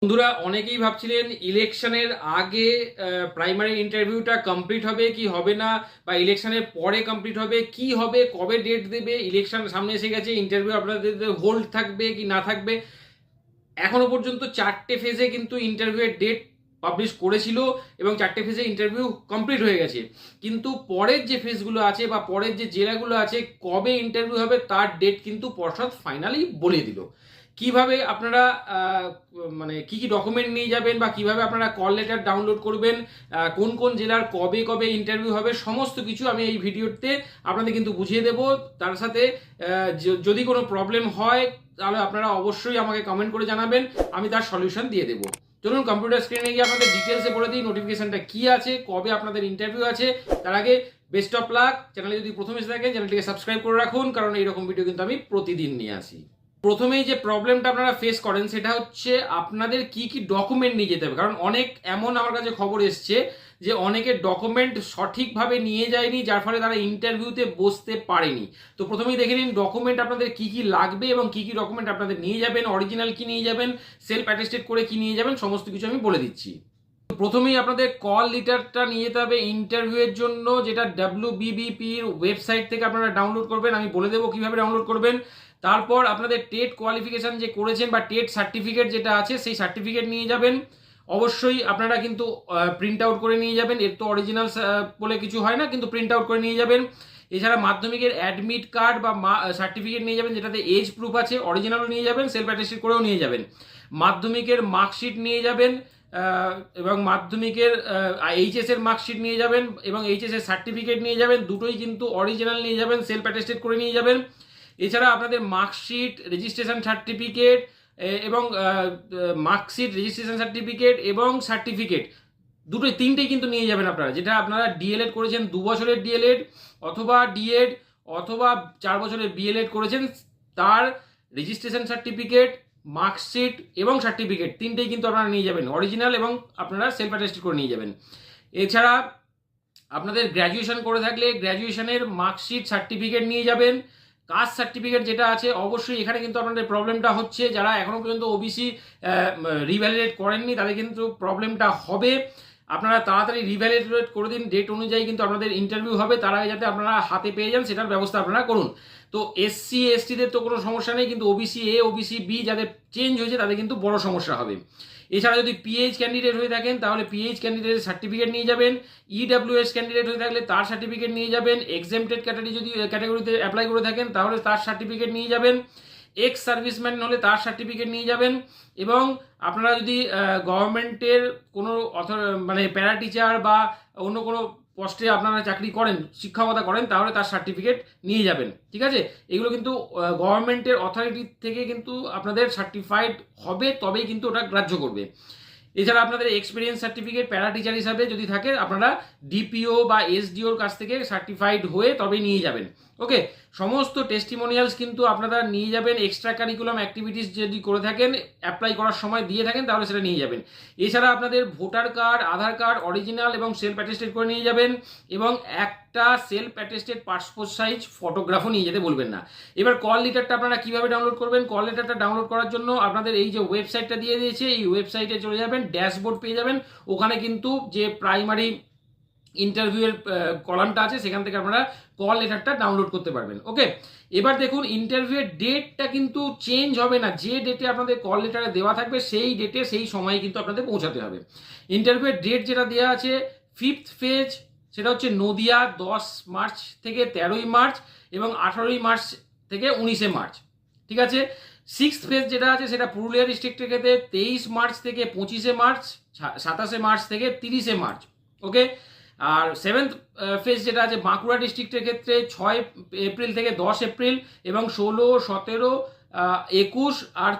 বন্ধুরা অনেকেই ভাবছিলেন ইলেকশনের আগে প্রাইমারি ইন্টারভিউটা কমপ্লিট হবে কি হবে না, বা ইলেকশনের পরে কমপ্লিট হবে কি হবে, কবে ডেট দেবে, ইলেকশন সামনে এসে গেছে, ইন্টারভিউ আপনাদের হোল্ড থাকবে কি না থাকবে। এখনো পর্যন্ত 4টে ফেজে কিন্তু ইন্টারভিউয়ের ডেট পাবলিশ করেছিল এবং 4টে ফেজে ইন্টারভিউ কমপ্লিট হয়ে গেছে। কিন্তু পরের যে ফেজগুলো আছে বা পরের যে জেলাগুলো আছে কবে ইন্টারভিউ হবে তার ডেট কিন্তু পর্ষদ ফাইনালি বলে দিল। কিভাবে আপনারা মানে কি কি ডকুমেন্ট নিয়ে যাবেন বা কিভাবে আপনারা কল লেটার ডাউনলোড করবেন, কোন কোন জেলার কবে কবে ইন্টারভিউ হবে, সমস্ত কিছু আমি এই ভিডিওতে আপনাদের কিন্তু বুঝিয়ে দেব। তার সাথে যদি কোনো প্রবলেম হয় তাহলে আপনারা অবশ্যই আমাকে কমেন্ট করে জানাবেন, আমি তার সলিউশন দিয়ে দেবো। চলুন কম্পিউটার স্ক্রিনে গিয়ে আপনাদের ডিটেলসে বলে দিই নোটিফিকেশনটা কি আছে, কবে আপনাদের ইন্টারভিউ আছে। তার আগে বেস্ট অফ লাক। চ্যানেলে যদি প্রথম এসে থাকেন চ্যানেলটিকে সাবস্ক্রাইব করে রাখুন, কারণ এইরকম ভিডিও কিন্তু আমি প্রতিদিন নিয়ে আসি। প্রথমেই যে প্রবলেমটা আপনারা ফেস করেন সেটা হচ্ছে আপনাদের কি কি ডকুমেন্ট নিয়ে যেতে হবে। কারণ অনেক এমন আমার কাছে খবর এসছে যে অনেকের ডকুমেন্ট সঠিকভাবে নিয়ে যায়নি, যার ফলে তারা ইন্টারভিউতে বসতে পারেনি। তো প্রথমেই দেখে নিন ডকুমেন্ট আপনাদের কি কি লাগবে এবং কি কি ডকুমেন্ট আপনাদের নিয়ে যাবেন, অরিজিনাল কি নিয়ে যাবেন, সেলফ অ্যাটেস্টেড করে কি নিয়ে যাবেন, সমস্ত কিছু আমি বলে দিচ্ছি। প্রথমেই আপনাদের কল লেটারটা নিয়ে যেতে হবে ইন্টারভিউয়ের জন্য, যেটা WBBPর ওয়েবসাইট থেকে আপনারা ডাউনলোড করবেন। আমি বলে দেবো কিভাবে ডাউনলোড করবেন। তারপর আপনাদের টেট কোয়ালিফিকেশন যে করেছেন বা টেট সার্টিফিকেট যেটা আছে সেই সার্টিফিকেট নিয়ে যাবেন। অবশ্যই আপনারা কিন্তু প্রিন্ট আউট করে নিয়ে যাবেন, এর তো অরিজিনাল বলে কিছু হয় না, কিন্তু প্রিন্ট আউট করে নিয়ে যাবেন। এছাড়া মাধ্যমিকের অ্যাডমিট কার্ড বা সার্টিফিকেট নিয়ে যাবেন, যেটাতে এজ প্রুফ আছে, অরিজিনালও নিয়ে যাবেন, সেলফ অ্যাটেস্টেড করেও নিয়ে যাবেন। মাধ্যমিকের মার্কশিট নিয়ে যাবেন এবং মাধ্যমিকের এইচএস এর মার্কশিট নিয়ে যাবেন এবং এইচএস এর সার্টিফিকেট নিয়ে যাবেন। দুটোই কিন্তু অরিজিনাল নিয়ে যাবেন, সেলফ অ্যাটেস্টেড করে নিয়ে যাবেন। এছাড়া আপনাদের মার্কশিট, রেজিস্ট্রেশন সার্টিফিকেট এবং মার্কশিট, রেজিস্ট্রেশন সার্টিফিকেট এবং সার্টিফিকেট দুটোই তিনটেই কিন্তু নিয়ে যাবেন আপনারা। যেটা আপনারা ডিএলএড করেছেন 2 বছরের ডিএলএড অথবা ডিএড অথবা 4 বছরের বিএলএড করেছেন, তার রেজিস্ট্রেশন সার্টিফিকেট, মার্কশিট এবং সার্টিফিকেট তিনটেই কিন্তু আপনারা নিয়ে যাবেন, অরিজিনাল এবং আপনারা সেলফ অ্যাটেস্টেড করে নিয়ে যাবেন। এছাড়া আপনাদের গ্র্যাজুয়েশন করে থাকলে গ্র্যাজুয়েশনের মার্কশিট, সার্টিফিকেট নিয়ে যাবেন। কাস্ট সার্টিফিকেট যেটা আছে, অবশ্যই এখানে কিন্তু আপনাদের প্রবলেমটা হচ্ছে যারা এখনো পর্যন্ত ওবিসি রিভ্যালিডেট করেননি তাদের কিন্তু প্রবলেমটা হবে। আপনারা তাড়াতাড়ি রিভ্যালিডেট করে দিন, ডেট অনুযায়ী কিন্তু আপনাদের ইন্টারভিউ হবে, তার আগে যাতে আপনারা হাতে পেয়ে যান সেটার ব্যবস্থা আপনারা করুন। তো এসসি এসটিদের তো কোনো সমস্যা নেই, কিন্তু ওবিসি এ, ওবিসি বি যাদের চেঞ্জ হয়েছে তাদের কিন্তু বড় সমস্যা হবে। এছাড়া যদি পিএইচ ক্যান্ডিডেট হয়ে থাকেন তাহলে পিএইচ ক্যান্ডিডেটের সার্টিফিকেট নিয়ে যাবেন। ইডব্লিউএস ক্যান্ডিডেট হয়ে থাকলে তার সার্টিফিকেট নিয়ে যাবেন। এক্সেমটেড ক্যাটাগরিতে অ্যাপ্লাই করে থাকেন তাহলে তার সার্টিফিকেট নিয়ে যাবেন। এক্স সার্ভিসম্যান হলে তার সার্টিফিকেট নিয়ে যাবেন। এবং আপনারা যদি গভর্নমেন্টের কোনো মানে প্যারা টিচার বা অন্য কোনো পোস্টে আপনারা চাকরি করেন, শিক্ষকতা করেন, তাহলে তার সার্টিফিকেট নিয়ে যাবেন। ঠিক আছে, এগুলো কিন্তু গভর্নমেন্টের অথরিটি থেকে কিন্তু আপনাদের সার্টিফাইড হবে, তবেই কিন্তু ওটা গ্রাহ্য করবে। এছাড়া আপনাদের এক্সপিরিয়েন্স সার্টিফিকেট প্যারা টিচার হিসাবে যদি থাকে আপনারা ডিপিও বা এসডিওর কাছ থেকে সার্টিফাইড হয়ে তবে নিয়ে যাবেন। ওকে, সমস্ত টেস্টিমোনিয়ালস কিন্তু আপনারা নিয়ে যাবেন। এক্সট্রা কারিকুলাম অ্যাক্টিভিটিস যদি করে থাকেন, অ্যাপ্লাই করার সময় দিয়ে থাকেন, তাহলে সেটা নিয়ে যাবেন। এছাড়া আপনাদের ভোটার কার্ড, আধার কার্ড অরিজিনাল এবং সেলফ অ্যাটেস্টেড করে নিয়ে যাবেন, এবং একটা সেলফ অ্যাটেস্টেড পাসপোর্ট সাইজ ফটোগ্রাফও নিয়ে যেতে বলবেন না। এবার কল লেটারটা আপনারা কিভাবে ডাউনলোড করবেন? কল লেটারটা ডাউনলোড করার জন্য আপনাদের এই যে ওয়েবসাইটটা দিয়ে দিয়েছে, এই ওয়েবসাইটে চলে যাবেন, ড্যাশবোর্ড পেয়ে যাবেন। ওখানে কিন্তু যে প্রাইমারি ইন্টারভিউয়ের কলামটা আছে সেখান থেকে আপনারা কল লেটারটা ডাউনলোড করতে পারবেন। ওকে, এবার দেখুন ইন্টারভিউয়ের ডেটটা কিন্তু চেঞ্জ হবে না, যে ডেটে আপনাদের কল লেটারে দেওয়া থাকবে সেই ডেটে সেই সময়ে কিন্তু আপনাদের পৌঁছাতে হবে। ইন্টারভিউয়ের ডেট যেটা দেওয়া আছে 5th ফেজ, সেটা হচ্ছে নদিয়া 10 মার্চ থেকে 13ই মার্চ এবং 18ই মার্চ থেকে 19শে মার্চ। ঠিক আছে, 6th ফেজ যেটা আছে সেটা পুরুলিয়া ডিস্ট্রিক্টের ক্ষেত্রে 23 মার্চ থেকে 25শে মার্চ, 27শে মার্চ থেকে 30শে মার্চ। ওকে, আর 7th ফেজ যেটা আছে বাঁকুড়া ডিস্ট্রিক্টের ক্ষেত্রে 6 এপ্রিল থেকে 10 এপ্রিল এবং 16, 17, 21 আর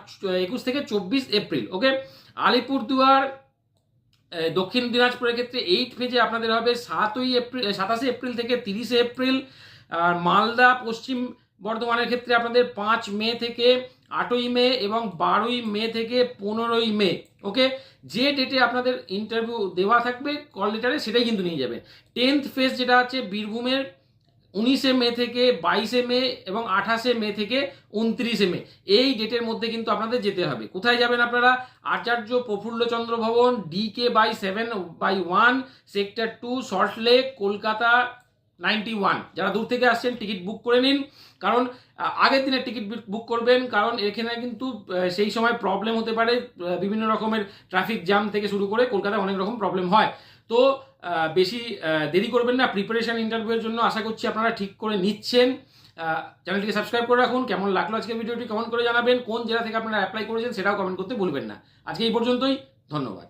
21 থেকে 24 এপ্রিল। ওকে, আলিপুরদুয়ার দক্ষিণ দিনাজপুরের ক্ষেত্রে 8 ফেজে আপনাদের হবে 27শে এপ্রিল থেকে 30শে এপ্রিল। আর মালদা পশ্চিম বর্ধমানের ক্ষেত্রে আপনাদের 5 মে থেকে 8ই মে এবং 12ই মে থেকে 15ই মে। ওকে, যে ডেটে আপনাদের ইন্টারভিউ দেওয়া থাকবে কল লেটারে সেটাই কিন্তু নিয়ে যাবেন। 10th ফেজ যেটা আছে বীরভূমের 19শে মে থেকে 22শে মে এবং 28শে মে থেকে 29শে মে, এই ডেটের মধ্যে কিন্তু আপনাদের যেতে হবে। কোথায় যাবেন আপনারা? আচার্য প্রফুল্লচন্দ্র ভবন, DK/7/1, সেক্টর 2, সল্টলেক, কলকাতা 91। যারা দূর থেকে আসছেন টিকিট বুক করে নিন, কারণ আগের দিনের টিকিট বুক করবেন, কারণ এখানে কিন্তু সেই সময় প্রবলেম হতে পারে, বিভিন্ন রকমের ট্রাফিক জ্যাম থেকে শুরু করে কলকাতায় অনেক রকম প্রবলেম হয়। তো বেশি দেরি করবেন না প্রিপারেশন ইন্টারভিউয়ের জন্য। আশা করছি আপনারা ঠিক করে নিচ্ছেন। চ্যানেলটিকে সাবস্ক্রাইব করে রাখুন। কেমন লাগলো আজকে ভিডিওটি কমেন্ট করে জানাবেন। কোন জেলা থেকে আপনারা অ্যাপ্লাই করেছেন সেটাও কমেন্ট করতে ভুলবেন না। আজকে এই পর্যন্তই, ধন্যবাদ।